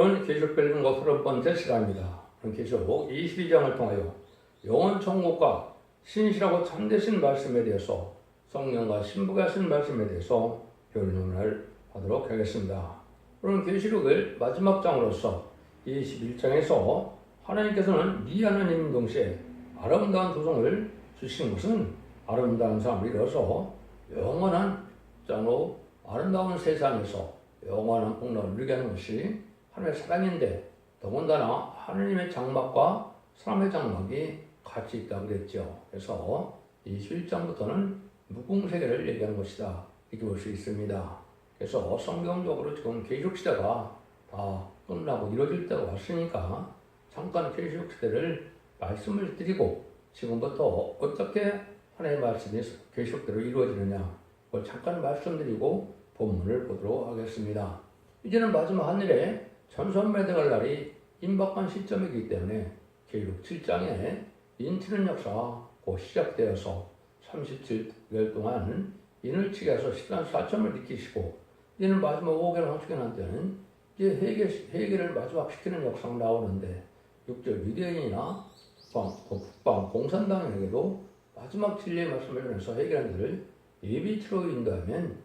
오늘 계시록 읽은 것 30번째 시간입니다. 계시록 22장을 통하여 영원 천국과 신실하고 참되신 말씀에 대해서 성령과 신부가 하신 말씀에 대해서 변론을 하도록 하겠습니다. 오늘 계시록을 마지막 장으로서 21장에서 하나님께서는 네 하나님 동시에 아름다운 도성을 주신 것은 아름다운 삶을 이뤄서 영원한 장로 아름다운 세상에서 영원한 복락을 누리게 하는 것이 하나님의 사랑인데, 더군다나 하나님의 장막과 사람의 장막이 같이 있다고 그랬죠. 그래서 이 21장부터는 무궁세계를 얘기하는 것이다, 이렇게 볼 수 있습니다. 그래서 성경적으로 지금 계시록 시대가 다 끝나고 이루어질 때가 왔으니까 잠깐 계시록 시대를 말씀을 드리고, 지금부터 어떻게 하나님의 말씀이 계시록대로 이루어지느냐, 그걸 잠깐 말씀드리고 본문을 보도록 하겠습니다. 이제는 마지막 하늘에 천선매 등할 날이 임박한 시점이기 때문에 계시록 7장에 인치는 역사가 곧 시작되어서 37개월 동안 인을 치게 해서 14,000을 일으키시고, 이제는 마지막 5개월 황축연한 때는 이제 회개를 마지막 시키는 역사가 나오는데, 6절 유대인이나 북방 공산당에게도 마지막 진리의 말씀을 전해서 회개하는 들을 예비치로 인도하면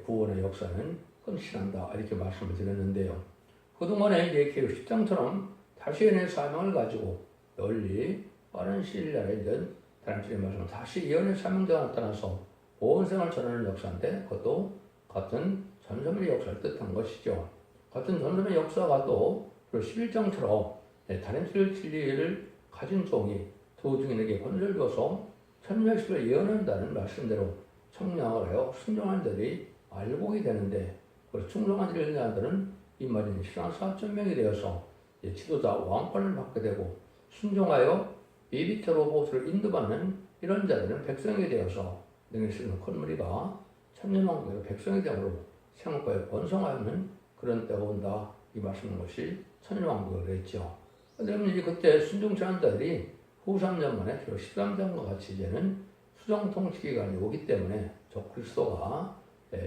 구원의 역사는 헌신한다, 이렇게 말씀을 드렸는데요. 그동안에 이제 계시록 10장처럼 다시 예언의 사명을 가지고 널리 빠른 시일 내에 이제 다른 주의 말씀은 다시 예언의 사명자가 나타나서 온 생을 전하는 역사인데, 그것도 같은 전섬의 역사를 뜻하는 것이죠. 같은 전섬의 역사가 또 11장처럼 다른 진리를 가진 종이 두 증인에게 권세를 줘서 천년식을 예언한다는 말씀대로 청량을 하여 순종한 자들이 알곡이 되는데, 충성한 자들은 이 말인 신앙 4,000명이 되어서 지도자 왕권을 받게 되고, 순종하여 예비태로 보수를 인도받는 이런 자들은 백성이 되어서 능히 쓰는 큰 무리가 천년왕국의 백성이 되므로 생업과에 번성하는 그런 때가 온다, 이 말씀인 것이 천년왕국이라고 그랬죠. 그런데 이제 그때 순종치 않은 자들이 후 3년 만에 13장과 같이 이제는 수정통치 기간이 오기 때문에 저 그리스도가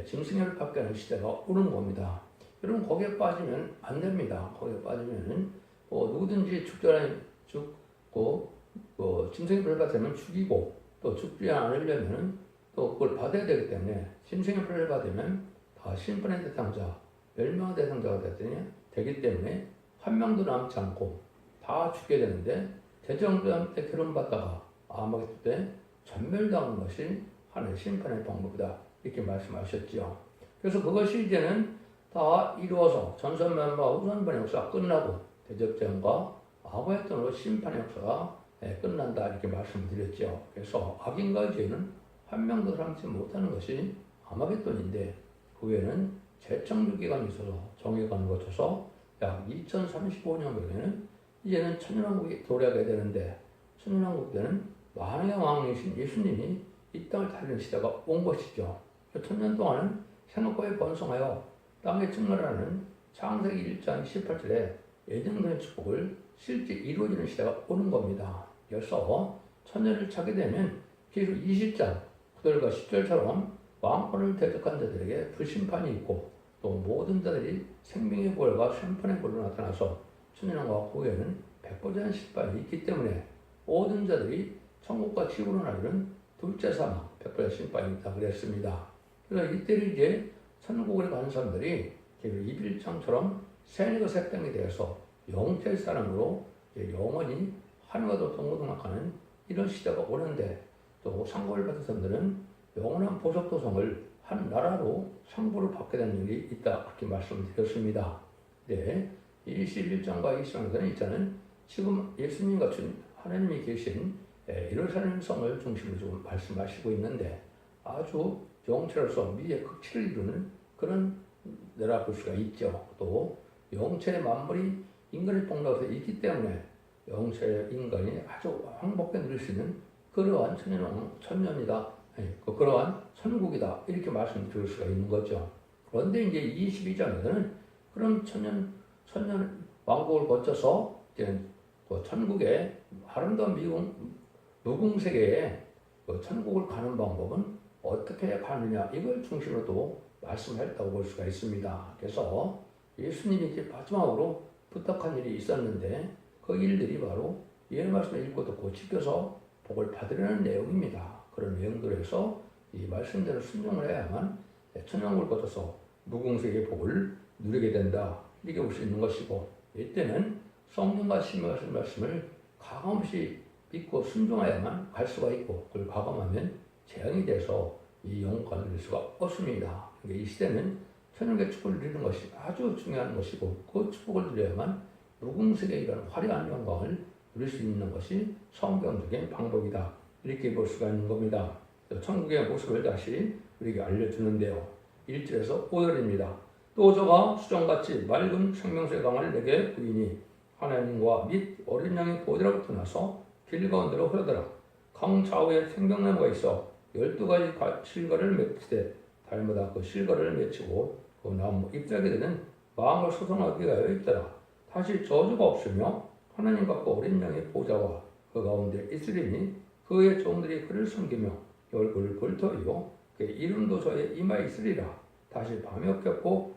짐승을 받게 하는 시대가 오는 겁니다. 여러분, 거기에 빠지면 안 됩니다. 거기에 빠지면은 누구든지 죽고 짐승의 벌을 받으면 죽이고, 또 죽지 않으려면 또 그걸 받아야 되기 때문에 짐승의 벌을 받으면 다 심판의 대상자, 멸망의 대상자가 되기 때문에 한 명도 남지 않고 다 죽게 되는데, 대정부장 때 결혼받다가 아마겟돈 때 전멸당하는 것이 하나의 심판의 방법이다, 이렇게 말씀하셨죠. 그래서 그것이 이제는 다 이루어서 전선면과 후선번의 역사가 끝나고 대접전과 아마겟돈으로 심판의 역사가 끝난다, 이렇게 말씀드렸죠. 그래서 악인과의 죄는 한 명도 삼지 못하는 것이 아마겟돈인데, 그 외에는 재청주 기간이 있어서 정의관을 거쳐서 약 2035년경에는 이제는 천년왕국이 도래하게 되는데, 천년왕국 때는 만왕의 왕이신 예수님이 이 땅을 다스리는 시대가 온 것이죠. 천년 동안은 생업과에 번성하여 땅에 증거하는 창세기 1장 18절에 예정된 축복을 실제 이루어지는 시대가 오는 겁니다. 그래서 천년을 차게 되면 계속 20장 9절과 10절처럼 왕권을 대적한 자들에게 불심판이 있고, 또 모든 자들이 생명의 부활과 심판의 부활로 나타나서 천년왕국과 후에는 100% 심판이 있기 때문에 모든 자들이 천국과 지구로 나르는 둘째 사망 100% 심판이 있다 그랬습니다. 그래서 이때를 이제 천국에 가는 사람들이 21장처럼 새내가 새땅이 되어서 영체의 사람으로 영원히 하늘과 동고동락하는 이런 시대가 오는데, 또 상고를 받은 사람들은 영원한 보석도성을 한 나라로 상고를 받게 되는 일이 있다, 그렇게 말씀드렸습니다. 네, 21장과 22장에서는 일단은 지금 예수님 같은 하나님이 계신 예루살렘 성을 중심으로 지금 말씀하시고 있는데, 아주 영체로서 미의 극치를 이루는 그런 내라 볼 수가 있죠. 또 영체의 만물이 인간의 복락에서 있기 때문에 영체의 인간이 아주 행복하게 누릴 수 있는 그러한 천년이다, 그러한 천국이다, 이렇게 말씀드릴 수가 있는 거죠. 그런데 이제 22장에서는 그런 천년 왕국을 거쳐서 이제 그 천국의 아름다운 무궁세계에 그 천국을 가는 방법은 어떻게 가느냐, 이걸 중심으로 또 말씀했다고 볼 수가 있습니다. 그래서 예수님이 이제 마지막으로 부탁한 일이 있었는데 그 일들이 바로 예언의 말씀을 읽고 듣고 지켜서 복을 받으려는 내용입니다. 그런 내용들에서 이 말씀대로 순종을 해야만 천년을 거둬서 무궁세의 복을 누리게 된다. 이렇게 볼 수 있는 것이고, 이때는 성령과 심하신 말씀을 가감없이 믿고 순종해야만 갈 수가 있고, 그걸 가감하면 재앙이 돼서 이 영광을 누릴 수가 없습니다. 그러니까 이 시대는 천연의 축복을 누리는 것이 아주 중요한 것이고, 그 축복을 누려야만 무궁색의 이런 화려한 영광을 누릴 수 있는 것이 성경적인 방법이다. 이렇게 볼 수가 있는 겁니다. 천국의 모습을 다시 우리에게 알려주는데요. 1절에서 5절입니다. 또 저가 수정같이 맑은 생명수의 강을 내게 부이니 하나님과 및 어린 양의 보좌로부터 나서 길 가운데로 흐르더라. 강 좌우에 생명나무가 있어 12가지 실과를 맺히되 달마다 그 실과를 맺히고 그 나무 잎사귀들은 마음을 소송하게 하여 있더라. 다시 저주가 없으며 하나님과 그 어린 양의 보좌와 그 가운데 있으리니 그의 종들이 그를 섬기며 얼굴을 굴터이고 그의 이름도 저의 이마에 있으리라. 다시 밤이 없겠고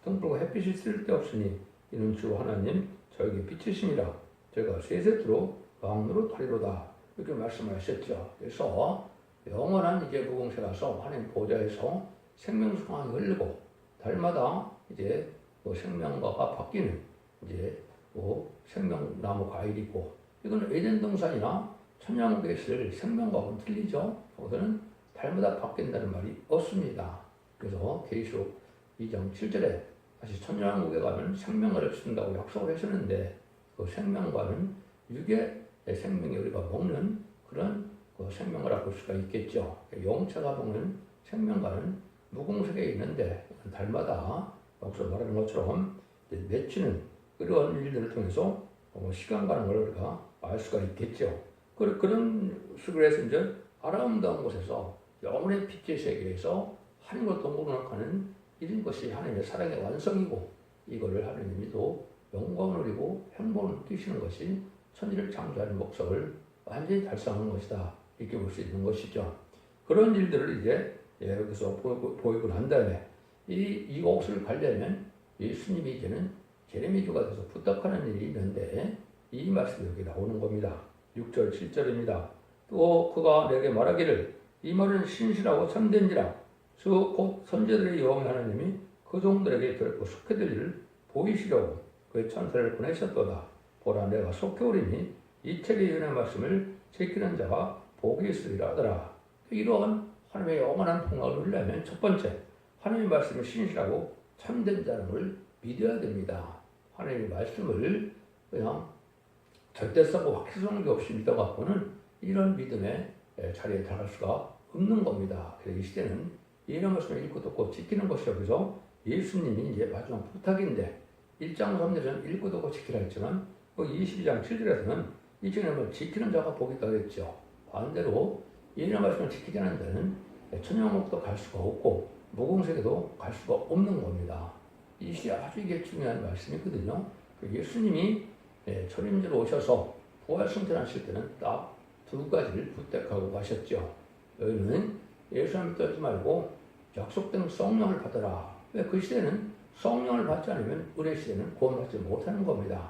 등불과 햇빛이 쓸데없으니 이는 주 하나님 저에게 빛이심이라. 저희가 세세토록 왕으로 타리로다. 이렇게 말씀하셨죠. 그래서 영원한 이제 무궁세라서 하나님 보좌에서 생명수강이 흐르고 달마다 이제 뭐 생명과가 바뀌는 이제 뭐 생명나무 과일이 있고, 이건 에덴 동산이나 천양국에 있을 생명과는 틀리죠. 거기서는 달마다 바뀐다는 말이 없습니다. 그래서 계시록 2장 7절에 다시 천양국에 가면 생명과를 준다고 약속을 하셨는데, 그 생명과는 육의 생명이 우리가 먹는 그런 그 생명과라 볼 수가 있겠죠. 영체가 먹는 생명과는 무궁색에 있는데 달마다 여기서 말하는 것처럼 맺히는 그런 일들을 통해서 시간 가는 걸 우리가 알 수가 있겠죠. 그런 식으로 해서 이제 아름다운 곳에서 영혼의 빛의 세계에서 하나님과 동거하는 이런 것이 하나님의 사랑의 완성이고, 이거를 하나님이 또 영광을 누리고 행복을 누리시는 것이 천지를 창조하는 목적을 완전히 달성하는 것이다. 이렇게 볼 수 있는 것이죠. 그런 일들을 이제 여기서 보이고 난 다음에 이곳을 가려면 예수님이 이제는 제레미야가 돼서 부탁하는 일이 있는데 이 말씀이 여기 나오는 겁니다. 6절 7절입니다. 또 그가 내게 말하기를 이 말은 신실하고 참된지라. 곧 선지자들의 여호와 하나님이 그 종들에게 결코 속해될 일을 보이시려고 그의 천사를 보내셨도다. 보라 내가 속해 오리니 이 책의 예언의 말씀을 지키는 자가 복이 있으리라 하더라. 이러한 하나님의 영원한 통학을 누리려면 첫 번째, 하나님의 말씀을 신실하고 참된 자는 걸 믿어야 됩니다. 하나님의 말씀을 그냥 절대성과 확실성이 없이 믿어갖고는 이런 믿음의 자리에 들어갈 수가 없는 겁니다. 그래서 이 시대는 이런 말씀을 읽고 듣고 지키는 것이 여기서 예수님이 이제 마지막 부탁인데 1장 3절에는 읽고 듣고 지키라 했지만 22장 7절에서는 이 중에 지키는 자가 복이 있다고 했죠. 반대로 이런 말씀을 지키지 않는 자는 천연옥도 갈 수가 없고 무궁세계도 갈 수가 없는 겁니다. 이 시대 아주 이게 중요한 말씀이거든요. 예수님이 초림제로 오셔서 부활 승천하실 때는 딱 두 가지를 부탁하고 가셨죠. 여기는 예수님 믿지 말고 약속된 성령을 받아라. 왜 그 시대는 성령을 받지 않으면 우리 시대는 구원받지 못하는 겁니다.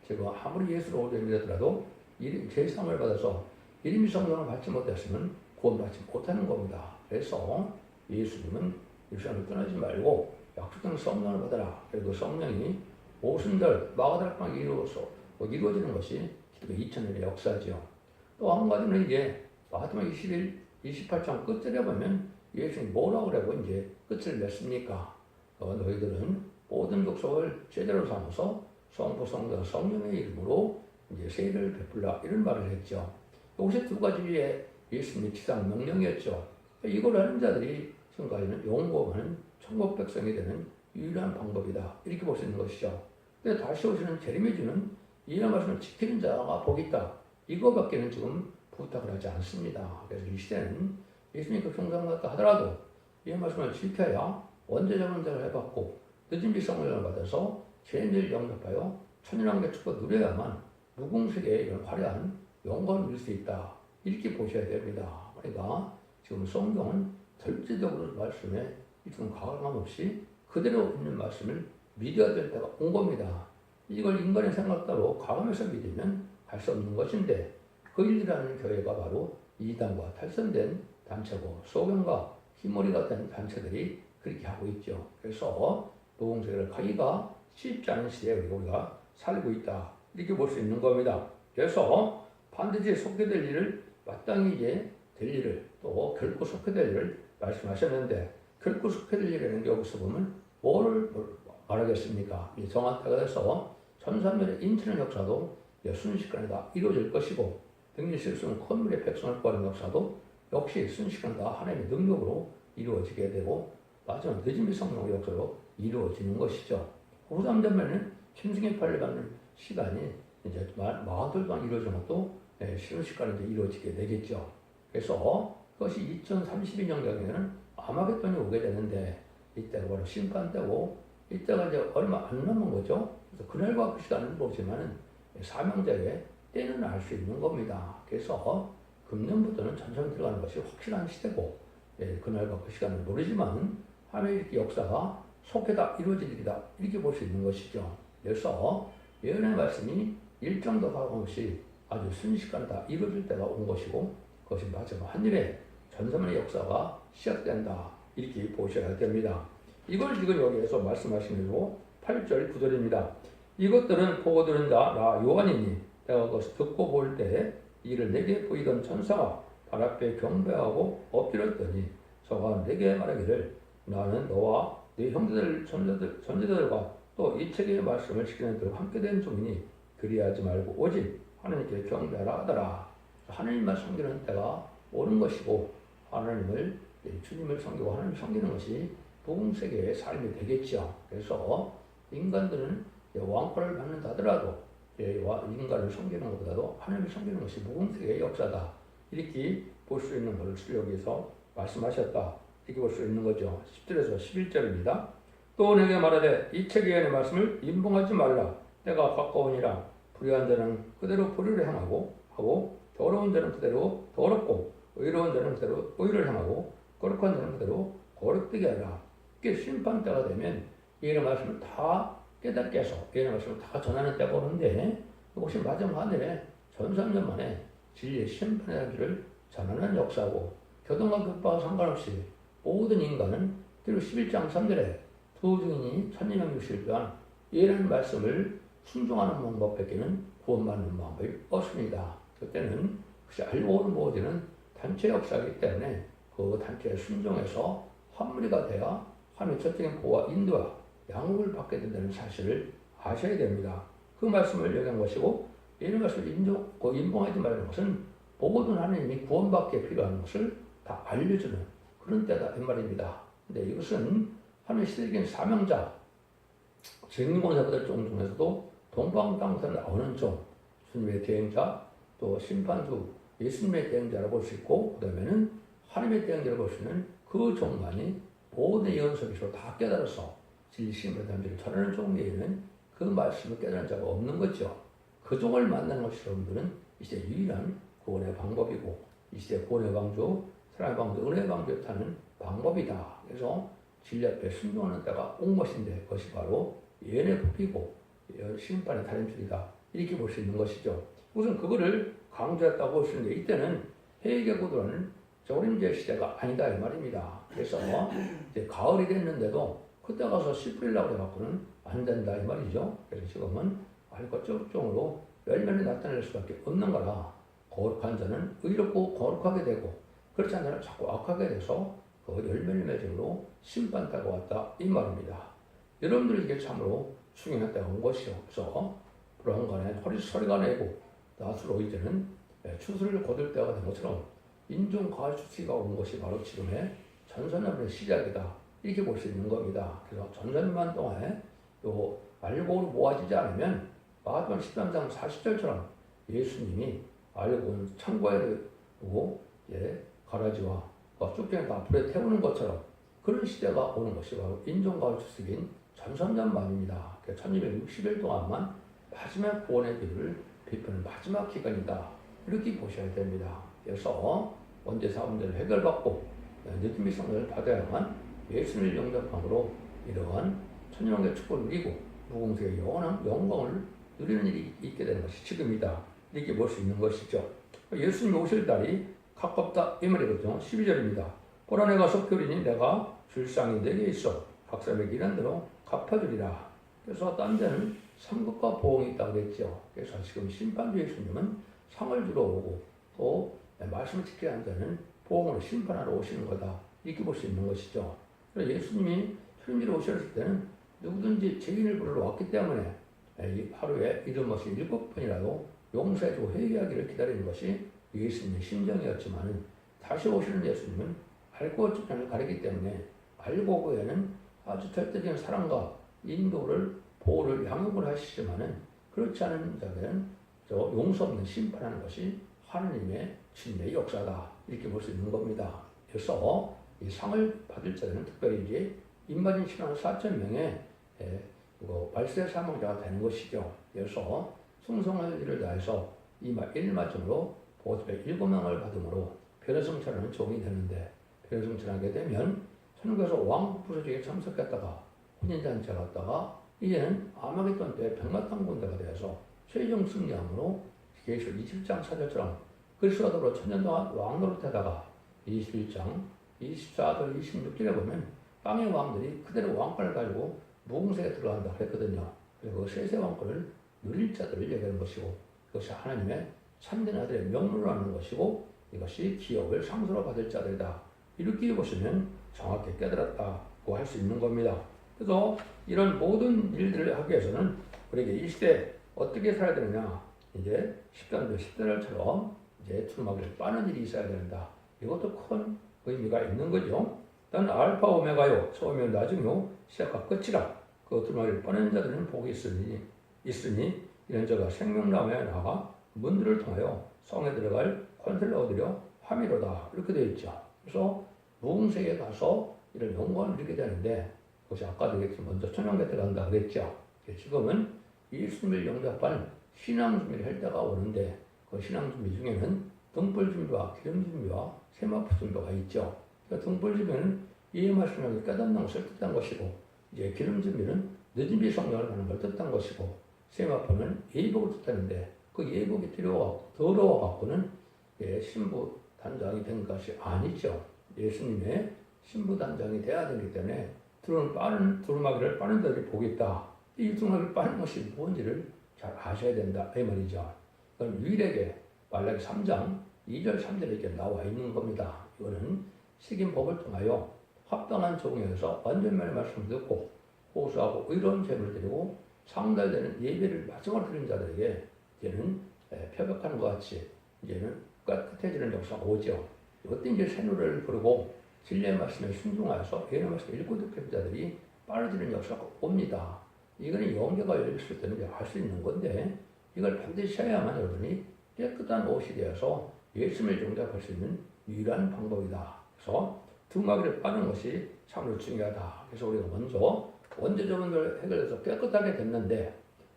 제가 아무리 예수를 오래 믿었더라도 제사함을 받아서 이름이 성령을 받지 못했으면 구원받지 못하는 겁니다. 그래서 예수님은 예수님을 떠나지 말고 약속된 성령을 받아라. 그리고 성령이 오순절 마가다락방에 이루어지는 것이 기독교 2000년의 역사죠. 또 한 가지는 이제 마태복음 28장 끝절에 보면 예수님이 뭐라고 그러고 이제 끝을 맺습니까? 너희들은 모든 족속을 제대로 삼아서 성부 성자 성령의 이름으로 이제 세례를 베풀라 이런 말을 했죠. 여기서 두 가지의 예수님의 지상 명령이었죠. 이걸 하는 자들이 지금까지는 영원한 천국 백성이 되는 유일한 방법이다. 이렇게 볼 수 있는 것이죠. 근데 다시 오시는 제레미야는 이런 말씀을 지키는 자가 복이 있다. 이거밖에는 지금 부탁을 하지 않습니다. 그래서 이 시대는 예수님 그 성장받다 하더라도 이 말씀을 지켜야 원죄적 은장을 해받고 늦은 비성령을 받아서 죄인들 영접하여 천일왕의 축복을 누려야만 무궁세계의 이런 화려한 영광을 누릴 수 있다. 이렇게 보셔야 됩니다. 그러니까 지금 성경은 절대적으로 말씀에 좀 가감 없이 그대로 있는 말씀을 믿어야 될 때가 온 겁니다. 이걸 인간의 생각대로 과감해서 믿으면 갈 수 없는 것인데 그 일이라는 교회가 바로 이단과 탈선된 단체고 소경과 흰머리가 된 단체들이 그렇게 하고 있죠. 그래서 복음세계를 가기가 쉽지 않은 시대에 우리가 살고 있다. 이렇게 볼 수 있는 겁니다. 그래서 반드시 속게 될 일을 마땅히 이제 될 일을 또 결코 속게 될 일을 말씀하셨는데 결코 속게 될 일이라는 게 여기서 보면 뭐를 말하겠습니까? 이 정한태가 돼서 천삼년의 인치는 역사도 순식간에 다 이루어질 것이고 등진 실수는 컨물의 백성을 구하는 역사도 역시 순식간에 다 하나님의 능력으로 이루어지게 되고 마지막 늦은비 성령의 역사로 이루어지는 것이죠. 그 다음 전면은 짐승의 팔을 받는 시간이 이제 마흔들 동안 이루어지는 것도 순식간에 이제 이루어지게 되겠죠. 그래서 그것이 2032년경에는 아마겟돈이 오게 되는데 이때가 바로 심판 때고 이때가 이제 얼마 안 남은 거죠. 그래서 그날과 그 시간은 모르지만은 사명자의 때는 알 수 있는 겁니다. 그래서 금년부터는 전선 들어가는 것이 확실한 시대고 그날과 그 시간은 모르지만 하나님의 역사가 속해 다 이루어질 일이다. 이렇게 볼 수 있는 것이죠. 그래서 예언의 말씀이 일정도 가감없이 아주 순식간에 다 이루어질 때가 온 것이고 그것이 마지막 한 일에 전선의 역사가 시작된다. 이렇게 보셔야 됩니다. 이걸 지금 여기에서 말씀하시는 거 8절 9절입니다. 이것들은 보고 들은 자 나 요한이니 내가 그것을 듣고 볼 때 이를 내게 보이던 천사가 발 앞에 경배하고 엎드렸더니 저가 내게 말하기를 나는 너와 네 형제들 전제들과 또 이 책의 말씀을 지키는 들과 함께 된 종이니 그리하지 말고 오직 하나님께 경배하라 하더라. 하나님만 섬기는 때가 오는 것이고 하나님을 주님을 섬기고 하나님을 섬기는 것이 복음세계의 삶이 되겠죠. 그래서 인간들은 왕권을 받는다 하더라도 인간을 섬기는 것보다도 하나님을 섬기는 것이 복음세계의 역사다. 이렇게 볼 수 있는 것을 여기서 말씀하셨다. 이렇게 볼 수 있는 거죠. 10절에서 11절입니다. 또 내게 말하되 이 책의 말씀을 임봉하지 말라. 때가 가까우니라. 불의한 자는 그대로 불의를 행하고 하고 더러운 자는 그대로 더럽고 의로운 자는 그대로 의를 행하고 거룩한 자는 그대로 거룩되게 하라. 이게 심판 때가 되면 예언의 말씀을 다 깨닫게 해서 예언의 말씀을 다 전하는 때가 오는데 이것이 마지막 하늘에 전삼년 만에 진리의 심판의 날을 전하는 역사고 교동과 급파와 상관없이 모든 인간은 그리고 11장 3절에 두 증인이 천리명 60일 동안 예언의 말씀을 순종하는 방법밖에는 구원받는 방법이 없습니다. 그때는 그것이 알고 모르는 단체 역사이기 때문에 그 단체에 순종해서 한 무리가 되어 하나님의 전적인 보호와 인도와 양육을 받게 된다는 사실을 아셔야 됩니다. 그 말씀을 얘기한 것이고 이런 말씀을 인봉하지 말라는 것은 모든 하나님이 구원받기에 필요한 것을 다 알려주는 그런 때다 이 말입니다. 근데 이것은 하나님의 시대적인 사명자 증인공사들 종 중에서도 동방당에서 나오는 종 주님의 대행자 또 심판주 예수님의 대행자라고 볼 수 있고 그 다음에는 하나님의 대행자라고 볼 수 있는 그 종만이 모든 예언 속에서 다 깨달아서 진리심의 단지를 전하는 종에는 그 말씀을 깨달은 자가 없는 거죠. 그 종을 만나는 것이 여러분들은 이제 유일한 구원의 방법이고 이 시대 구원의 방주, 사랑의 방주, 은혜의 방주에 타는 방법이다. 그래서 진리 앞에 순종하는 때가 온 것인데 그것이 바로 예언의 법이고 심판의 달인줄이다. 이렇게 볼 수 있는 것이죠. 우선 그거를 강조했다고 볼 수 있는데 이때는 해외개구도라는 저림제 시대가 아니다 이 말입니다. 그래서 이제 가을이 됐는데도 그때 가서 씨 뿌리려고 해갖고는 안 된다 이 말이죠. 그래서 지금은 알것적으로 열매를 나타낼 수밖에 없는 거라 거룩한 자는 의롭고 거룩하게 되고 그렇지 않은 자는 자꾸 악하게 돼서 그 열매를 맺음으로 심판대가 왔다 이 말입니다. 여러분들이 이게 참으로 중요한 때가 온 것이죠. 그래서 불안간에 소리가 내고 낫으로 이제는 추수를 거둘 때가 된 것처럼 인종 가을 추수가 온 것이 바로 지금의 전선년의 시작이다. 이렇게 볼 수 있는 겁니다. 그래서 전선년 동안에 요 알곡으로 모아지지 않으면 마태복음 13장 40절처럼 예수님이 알곡은 창고에 두고 가라지와 쭉정이 다 불에 태우는 것처럼 그런 시대가 오는 것이 바로 인종 가을 추수인 전선년 만입니다. 1260일 동안만 마지막 구원의 비를 베푸는 마지막 기간이다. 이렇게 보셔야 됩니다. 그래서 원죄사 문제를 해결받고 느낌의 성령을 받아야만 예수님을 영접함으로 이러한 천년왕국의 축복을 누리고 무공세의 영원한 영광을 누리는 일이 있게 되는 것이 지금이다. 이렇게 볼 수 있는 것이죠. 예수님 오실 날이 가깝다 이 말이거든요. 12절입니다. 보라 내가 속결이니 내가 줄 상이 내게 있어 각 사람에게 일한 대로 갚아주리라. 그래서 딴 데는 상급과 보응이 있다고 그랬죠. 그래서 지금 심판주 예수님은 상을 주러 오고 또 말씀을 지켜야 한는 자는 보응으로 심판하러 오시는 거다. 이렇게 볼 수 있는 것이죠. 그래서 예수님이 출임지로 오셨을 때는 누구든지 죄인을 부르러 왔기 때문에 하루에 이름없이 7번이라도 용서해주고 회개하기를 기다리는 것이 예수님의 심정이었지만 다시 오시는 예수님은 알고 주장을 가리기 때문에 알고 후에는 아주 절대적인 사랑과 인도를 보호를 양육을 하시지만은 그렇지 않은 자들은 용서 없는 심판하는 것이 하나님의 진리의 역사다 이렇게 볼 수 있는 겁니다. 그래서 이 상을 받을 자들은 특별히 이제 임마진 신앙 4,000명의 발세 사망자가 되는 것이죠. 그래서 충성할 일을 다해서 일마중으로 보호자의 7명을 받음으로 변호성찰하는 종이 되는데 변호성찰하게 되면 천국에서 왕 부서지게 참석했다가 혼인잔치 갔다가 이제는 아마겟돈 때 백마탄 군대가 되어서 최종 승리함으로 계시록 27장 4절처럼 그리스도로 천년 동안 왕노릇하다가 21장 24절 26절에 보면 땅의 왕들이 그대로 왕권을 가지고 무공세에 들어간다 그랬거든요. 그리고 세세 왕권을 누릴 자들을 얘기하는 것이고 그것이 하나님의 참된 아들의 명물을 하는 것이고 이것이 기업을 상수로 받을 자들이다. 이렇게 보시면 정확히 깨달았다고 할 수 있는 겁니다. 그래서 이런 모든 일들을 하기 위해서는 우리에게 이 시대에 어떻게 살아야 되느냐 이제 10단들 10단들처럼 이제 두루마기를 빠는 일이 있어야 된다. 이것도 큰 의미가 있는 거죠. 난 알파 오메가요 처음이요 나중이요 시작과 끝이라 그 두루마기를 빠는 자들은 복이 있으니 이런 자가 생명나무에 나가 문들을 통하여 성에 들어갈 권세를 얻으려 함이로다 이렇게 되어 있죠. 그래서 무궁세에 가서 이런 영광을 누리게 되는데 그것이 아까도 얘기했지만 먼저 천국에 들어간다 그랬죠. 지금은 예수님을 영접하는 신앙 준비를 할 때가 오는데 그 신앙 준비 중에는 등불 준비와 기름 준비와 세마포 준비가 있죠. 그러니까 등불 준비는 이 말씀을 깨닫는 것을 뜻한 것이고 이제 기름 준비는 늦은 비 성령을 하는 걸 뜻한 것이고 세마포는 예복을 뜻하는데 그 예복이 더러워갖고는 신부 단장이 된 것이 아니죠. 예수님의 신부 단장이 돼야 되기 때문에 두루마기를 빠는 자들이 복이 있다. 이 두루마기를 빠는 것이 뭔지를 잘 아셔야 된다. 이 말이죠. 그럼 유일하게 말라기 3장 2절 3절에 이렇게 나와 있는 겁니다. 이거는 식인법을 통하여 합당한 적응에서 완전만의 말씀을 듣고 호소하고 의로운 제물을 드리고 상달되는 예배를 마지막으로 드리는 자들에게 이제는 표백하는 것 같이 이제는 깨끗해지는 역사가 오죠. 이때 이제 새 노래를 부르고 진리의 말씀에 순종하여서 예언의 말씀을 읽고 듣는 자들이 빠르지는 역사가 옵니다. 이거는 영계가 열렸을 때는 알 수 있는 건데 이걸 반드시 해야만 여러분이 깨끗한 옷이 되어서 예수님을 영접할 수 있는 유일한 방법이다. 그래서 두루마기를 빠는 것이 참으로 중요하다. 그래서 우리가 먼저 원죄적인 걸 해결해서 깨끗하게 됐는데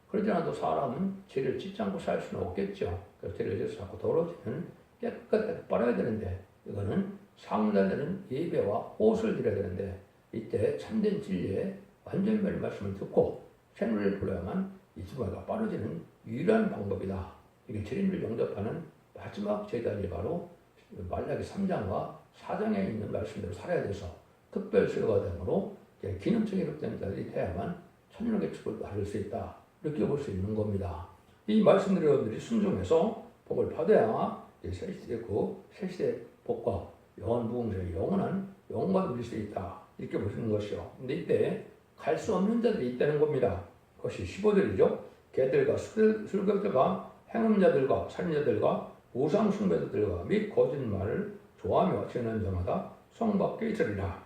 그러지 않아도 사람은 죄를 짓지 않고 살 수는 없겠죠. 그래서 죄를 짓어서 자꾸 더러워지면 깨끗하게 빨아야 되는데 이거는 상달되는 예배와 호소를 드려야 되는데 이때 참된 진리의 완전한 말씀을 듣고 새노래를 불러야만 이 두루마기가 빠르지는 유일한 방법이다. 이게 죄인을 영접하는 마지막 제단이 바로 말라기 3장과 4장에 있는 말씀대로 살아야 돼서 특별 수요가 되므로 기념적인 흑된 자들이 돼야만 천년의 축을 받을 수 있다. 이렇게 볼 수 있는 겁니다. 이 말씀들을 여러분들이 순종해서 복을 받아야 새 시대의 복과 영원 무궁세의 영원한 영광을 누릴 수 있다. 이렇게 보시는 것이요. 근데 이때 갈 수 없는 자들이 있다는 겁니다. 그것이 15절이죠. 개들과 술객들과 행음자들과 살인자들과 우상숭배자들과 및 거짓말을 좋아하며 지내는 자마다 성 밖에 있으리라.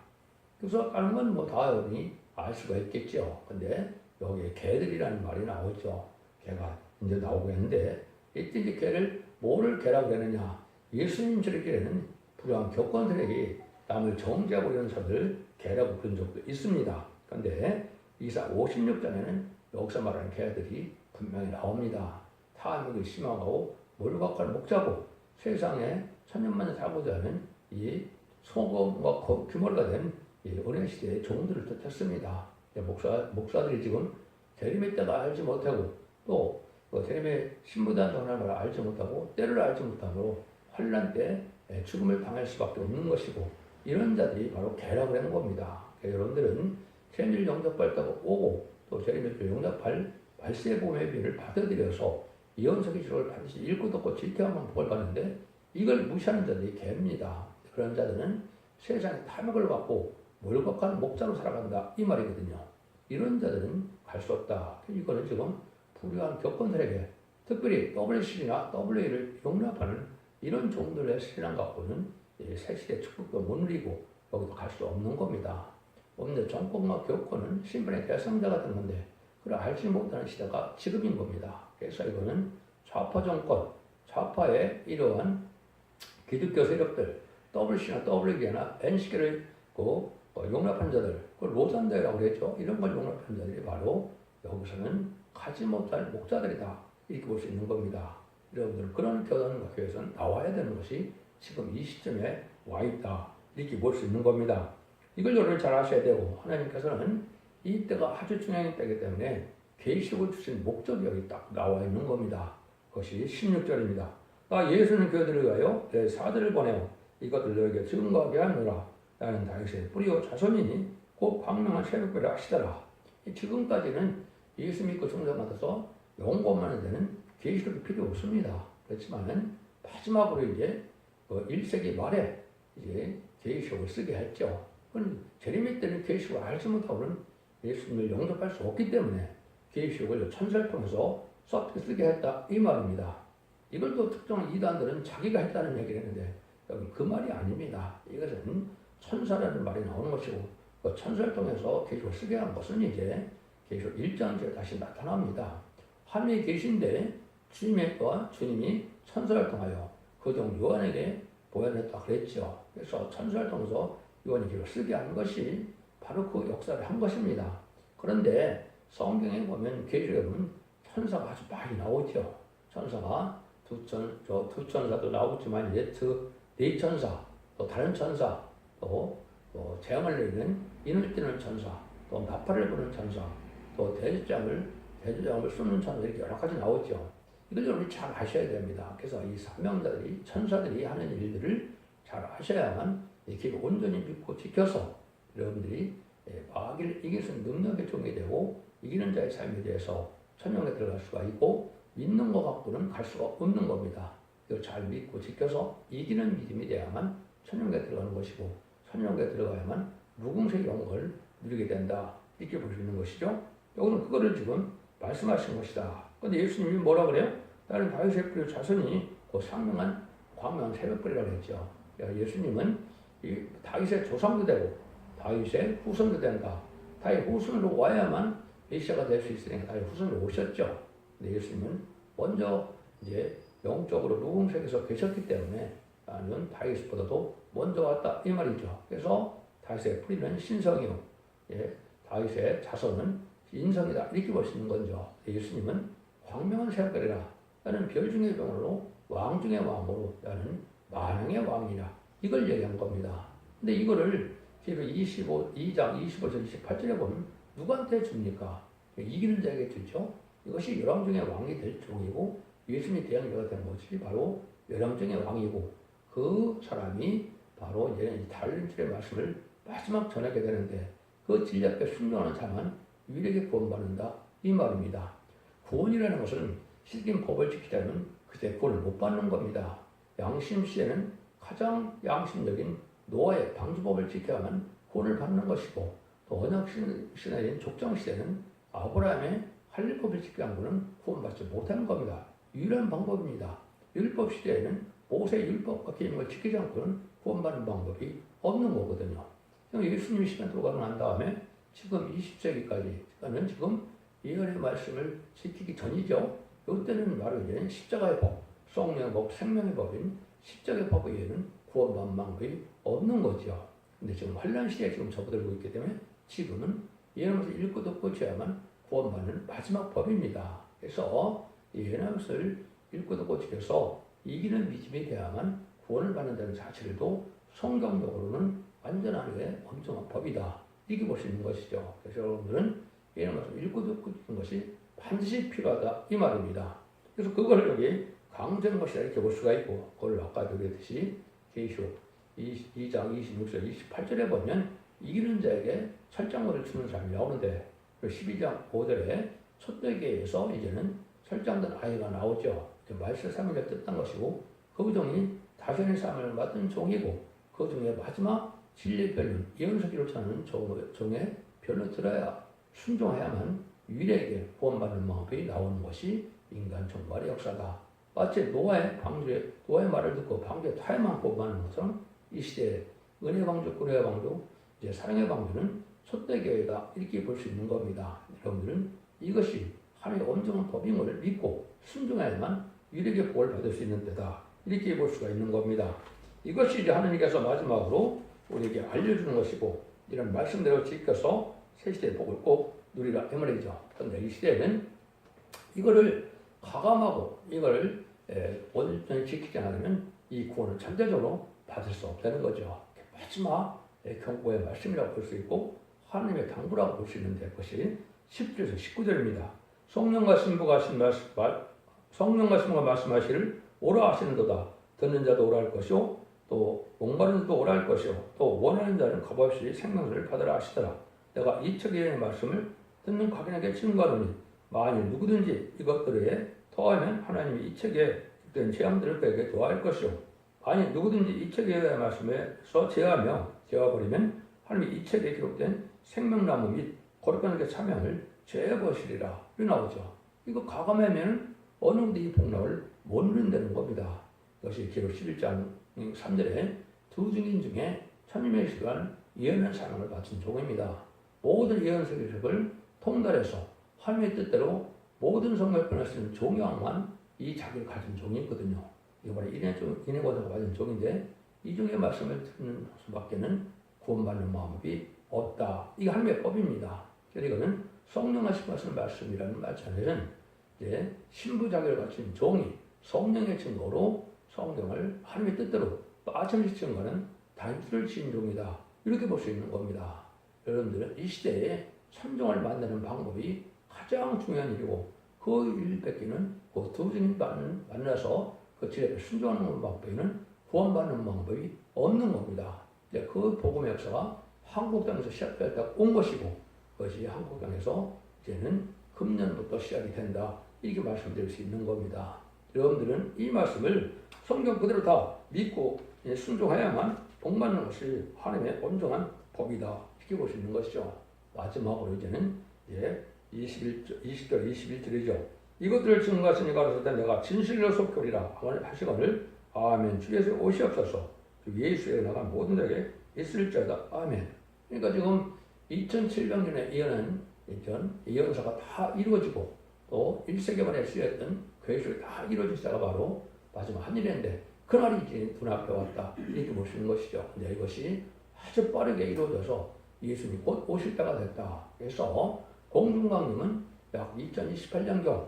그래서 다른 건 뭐 다 여러분이 알 수가 있겠죠. 근데 여기에 개들이라는 말이 나오죠. 개가 이제 나오겠는데 이때 이제 개를 뭐를 개라고 그러느냐. 예수님 저렇게는 불우한 교권들에게 남을 정죄하고 이런 사람들 개라고 부른 적도 있습니다. 그런데 이사 56장에는 여기서 말하는 개들이 분명히 나옵니다. 탐욕이 심하고 몰각할 목자고 세상에 천년만년 살고자 하는 이 소금과 규모가 된 어린 시대의 종들을 뜻했습니다. 목사들이 지금 재림의 때가 알지 못하고 또 재림의 신부대한 걸 알지 못하고 때를 알지 못하므로 환란 때 죽음을 당할 수밖에 없는 것이고 이런 자들이 바로 개라고 하는 겁니다. 그러니까 여러분들은 재림을 영접받다가 오고 또 재림을 영접할 말세의 복음의 비를 받아들여서 이언석의 기록을 반드시 읽고 듣고 지켜야만 복을 받는데 이걸 무시하는 자들이 개입니다. 그런 자들은 세상에 탐욕을 받고 몰곡한 목자로 살아간다 이 말이거든요. 이런 자들은 갈 수 없다. 이거는 지금 불의한 교권들에게 특별히 WC나 WA를 용납하는 이런 종들의 신앙 갖고는 새 시대 축복도 못 누리고 여기도 갈 수 없는 겁니다. 오늘 정권과 교권은 신분의 대상자가 된 건데 그걸 알지 못하는 시대가 지금인 겁니다. 그래서 이거는 좌파 정권, 좌파의 이러한 기독교 세력들, WC나 WG나 NC교를 용납한 자들, 그걸 로산대라고 그랬죠. 이런 걸 용납한 자들이 바로 여기서는 가지 못할 목자들이다. 이렇게 볼 수 있는 겁니다. 여러분들 그런 교단과 교회에서는 나와야 되는 것이 지금 이 시점에 와 있다. 이렇게 볼 수 있는 겁니다. 이걸 여러분이 잘 아셔야 되고 하나님께서는 이 때가 아주 중요한 때이기 때문에 계시록을 주신 목적이 여기 딱 나와 있는 겁니다. 그것이 16절입니다. 예수는 그들을 위하여 내 사들을 보내어 이것들 너에게 증거하게 하노라. 나는 다윗의 뿌리요 자손이니 곧 광명한 새벽별을 하시더라. 지금까지는 예수 믿고 성장받아서 영권하는 데는 계시록이 필요 없습니다. 그렇지만은 마지막으로 이제 1세기 말에 이제 계시록을 쓰게 했죠. 그건 재림의 때는 계시록을 알지 못하고는 예수님을 영접할 수 없기 때문에 계시록을 천사를 통해서 쓰게 했다 이 말입니다. 이걸 또 특정한 이단들은 자기가 했다는 얘기를 했는데 여기 그 말이 아닙니다. 이것은 천사라는 말이 나오는 것이고 그 천사를 통해서 계시록을 쓰게 한 것은 이제 계시록 1장에 다시 나타납니다. 하늘에 계신데 주님이 천사를 통하여 그종 요한에게 보여냈다 그랬죠. 그래서 천사를 통해서 요한이 계시록을 쓰게 한 것이 바로 그 역사를 한 것입니다. 그런데 성경에 보면 계시록에 보면 천사가 아주 많이 나오죠. 천사가 두 천사도 나오지만 이제 네 천사, 또 다른 천사, 또 재앙을 내리는 인을 띠는 천사, 또 나팔을 부는 천사, 또 대제장을 쏘는 천사 이렇게 여러 가지 나오죠. 이걸 여러분이 잘 아셔야 됩니다. 그래서 이 사명자들이 천사들이 하는 일들을 잘 아셔야만 이렇게 온전히 믿고 지켜서 여러분들이 마귀를 이길 수 있는 능력의 종이 되고 이기는 자의 삶에 대해서 천국에 들어갈 수가 있고 믿는 것 갖고는 갈 수가 없는 겁니다. 이걸 잘 믿고 지켜서 이기는 믿음이 돼야만 천국에 들어가는 것이고 천국에 들어가야만 무궁색 영광을 누리게 된다. 이렇게 볼 수 있는 것이죠. 여기는 그거를 지금 말씀하신 것이다. 그런데 예수님이 뭐라 그래요? 나는 다윗의 뿌리 자손이 그 상명한 광명한 새벽불이라고 했죠. 예수님은 이 다윗의 조상도 되고 다윗의 후손도 된다. 다윗 후손으로 와야만 메시아가 될 수 있으니까 다윗 후손으로 오셨죠. 근데 예수님은 먼저 이제 영적으로 무궁색에서 계셨기 때문에 나는 다윗보다도 먼저 왔다 이 말이죠. 그래서 다윗의 뿌리는 신성이요, 다윗의 자손은 인성이다 이렇게 볼 수 있는 거죠. 예수님은 광명한 새벽별이라 나는 별 중의 병으로 왕 중의 왕으로 나는 만왕의 왕이라 이걸 얘기한 겁니다. 근데 이거를 뒤로 2장 25절 28절에 보면 누구한테 줍니까? 이기는 자에게 주죠. 이것이 열왕 중의 왕이 될 종이고 예수님이 대항자가 된 것이 바로 열왕 중의 왕이고 그 사람이 바로 이제 달린줄의 말씀을 마지막 전하게 되는데 그 진리 앞에 순종하는 자만 유일하게 구원받는다 이 말입니다. 구원이라는 것은 실긴 법을 지키자면 그때 구원을 못 받는 겁니다. 양심 시대는 가장 양심적인 노아의 방주법을 지켜야만 구원을 받는 것이고 또 언약 시대인 족장 시대는 아브라함의 할례법을 지키지 않고는 구원받지 못하는 겁니다. 유일한 방법입니다. 율법 시대에는 모세의 율법과 계명을 지키지 않고는 구원받는 방법이 없는 거거든요. 예수님이 시간 들어가고 난 다음에 지금 20세기까지 그러니까 지금 예언의 말씀을 지키기 전이죠. 이때는 바로 이제 십자가의 법, 성령의 법, 생명의 법인 십자가의 법 외에는 구원받는 방법이 없는 거죠. 근데 지금 환란 시대에 지금 접어들고 있기 때문에 지금은 예언을 읽고 듣고 지어야만 구원받는 마지막 법입니다. 그래서 예언을 읽고 듣고 지켜서 이기는 믿음이 돼야만 구원을 받는다는 사실도 성경적으로는 완전하게 엄청난 법이다. 이렇게 볼 수 있는 것이죠. 그래서 여러분들은 이런 것을 읽고 듣고 듣는 것이 반드시 필요하다 이 말입니다. 그래서 그걸 여기 강조한 것이라 이렇게 볼 수가 있고, 그걸 아까 얘기했듯이 계시록 2장 26절 28절에 보면 이기는 자에게 철장거를 주는 사람이 나오는데, 12장 5절에 촛대기에서 이제는 철장된 아이가 나오죠. 말세 3일에 뜯는 것이고, 그 종이 다시의 삶을 맡은 종이고, 그 중에 마지막 진리의 변론, 예언서기를 찾는 종의 변론 들어야 순종해야만 유일하게 구원받는 방법이 나오는 것이 인간 종말의 역사다. 마치 노아의 말을 듣고 방주에 타야만 구원받는 것처럼 이 시대에 은혜 방주, 은혜 방주, 이제 사랑의 방주는 촛대교회다 이렇게 볼 수 있는 겁니다. 여러분들은 이것이 하나님의 온전한 법임을 믿고 순종해야만 유일하게 복을 받을 수 있는 때다 이렇게 볼 수가 있는 겁니다. 이것이 이제 하나님께서 마지막으로 우리에게 알려주는 것이고, 이런 말씀대로 지켜서 새 시대의 복을 꼭 누리라 이 말이죠. 그런데 이 시대는 이거를 가감하고 이걸 온전히 지키지 않으면 이 구원을 전대적으로 받을 수 없다는 거죠. 마지막 경고의 말씀이라고 볼 수 있고 하나님의 당부라고 볼 수 있는데, 그것이 10절에서 19절입니다. 성령과 신부가 말씀하시를 오라 하시는도다. 듣는 자도 오라 할 것이요, 또 목마른 자도 오라 할 것이요, 또 원하는 자는 값없이 생명을 받으라 하시더라. 내가 이 책의 말씀을 듣는 각인에게 증거하노니, 만일 누구든지 이것들에 더하면 하나님이 이 책에 기록된 재앙들을 그에게 더할 것이요, 만일 누구든지 이 책의 말씀에서 제어버리면 하나님이 이 책에 기록된 생명나무 및 거룩한 참여를 제어버리리라. 이 나오죠. 이거 가감하면 어느 정도 이 복락을 못 누린다는 겁니다. 이것이 기록 11장 3절에 두 증인 중에 천님의 시간 예언한 사랑을 바친 종입니다. 모든 예언서기를 통달해서 하나님의 뜻대로 모든 성경을 변할 수 있는 종양만 이 자기를 가진 종이 있거든요. 이번에 인해고사가 받은 종인데, 이 종의 말씀을 듣는 수밖에는 구원받는 마음이 없다. 이게 하나님의 법입니다. 그래서 이거는 성령하신 말씀이라는 말처럼 이제 신부 자격을 갖춘 종이 성령의 증거로 성경을 하나님의 뜻대로 빠짐없이 증거하는 단추를 지은 종이다. 이렇게 볼 수 있는 겁니다. 여러분들은 이 시대에 천종을 만나는 방법이 가장 중요한 일이고, 그 일 뺏기는 그 두 증인 만나서 그 지혜를 순종하는 방법에는 구원받는 방법이 없는 겁니다. 그 복음의 역사가 한국 땅에서 시작되었다 온 것이고, 그것이 한국 땅에서 이제는 금년부터 시작이 된다. 이렇게 말씀드릴 수 있는 겁니다. 여러분들은 이 말씀을 성경 그대로 다 믿고 순종해야만 복받는 것이 하나님의 온전한 법이다. 이렇게 볼 수 있는 것이죠. 마지막으로 이제는 20절, 21절이죠. 이것들을 증거하시니 가로소되 내가 진실로 속하리라 하시거늘 아멘. 주 예수의 옷이 없어서 주 예수에 나간 모든 자에게 있을지어다. 아멘. 그러니까 지금 2700년에 예언사가 다 이루어지고, 또 1세기 만에 쓰였던 계시록이 다 이루어진 시대가 바로 마지막 한 일인데, 그날이 이제 눈앞에 왔다 이렇게 볼 수 있는 것이죠. 근데 이것이 아주 빠르게 이루어져서 예수님이 곧 오실 때가 됐다. 그래서 공중강림은 약 2028년경,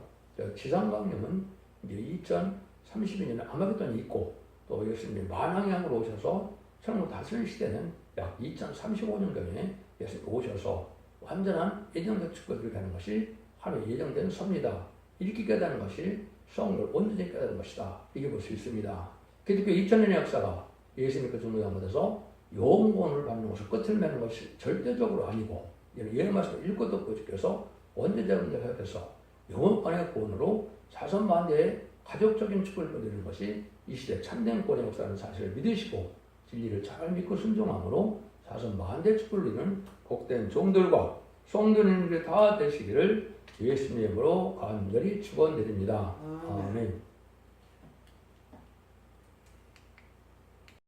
지상강림은 이제 2032년에 아마겟돈이 있고, 또 예수님이 만왕양으로 오셔서 천국 다스리는 시대는 약 2035년경에 예수님이 오셔서 완전한 예정된 축복을 가는 것이 하나님의 예정된 섭니다. 이렇게 깨닫는 것이 성령을 온전히 깨닫는 것이다. 이게 볼 수 있습니다. 그래서 그 2000년의 역사가 예수님의 그 중요한 것에서 영원을 받는 것을 끝을 맺는 것이 절대적으로 아니고, 예언 말씀을 읽고 듣고 지켜서 원죄자분들 협해서 영원간의 구원으로 자선만대의 가족적인 축복을 누리는 것이 이 시대 참된 구원의 역사라는 사실을 믿으시고 진리를 잘 믿고 순종함으로 자선만대의 축복을 누리는 복된 종들과 성도님들이 다 되시기를 예수님의 이름으로 간절히 축원드립니다. 아멘.